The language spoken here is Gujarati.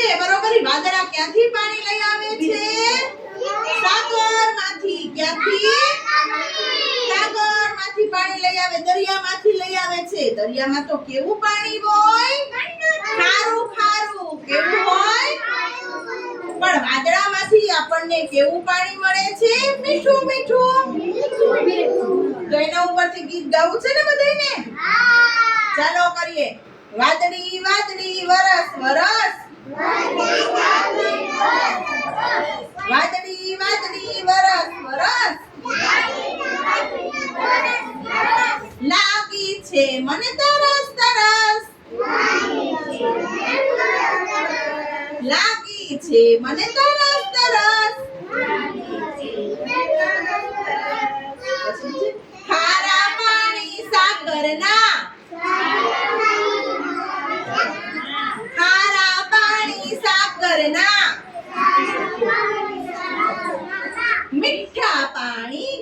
છે બરોબર વાદળા ક્યાંથી પાણી લઈ આવે છે સાગરમાંથી ક્યાંથી સાગરમાંથી પાણી લઈ આવે દરિયામાંથી લઈ આવે છે દરિયામાં તો કેવું પાણી હોય ખારું ખારું કેવું હોય પણ વાદળામાંથી આપણને કેવું પાણી મળે છે મીઠું મીઠું તો એના ઉપરથી ગીત ગાવું છે ને બધાને ચાલો કરીએ વાદળી વાદળી વરસ વરસ વાદળી વાદળી વરસ વરસ લાગી છે મને તરસ તરસ લાગી છે મને તરસ તરસ ખારા પાણી સાગરના ખારા પાણી સાગરના મીઠા પાણી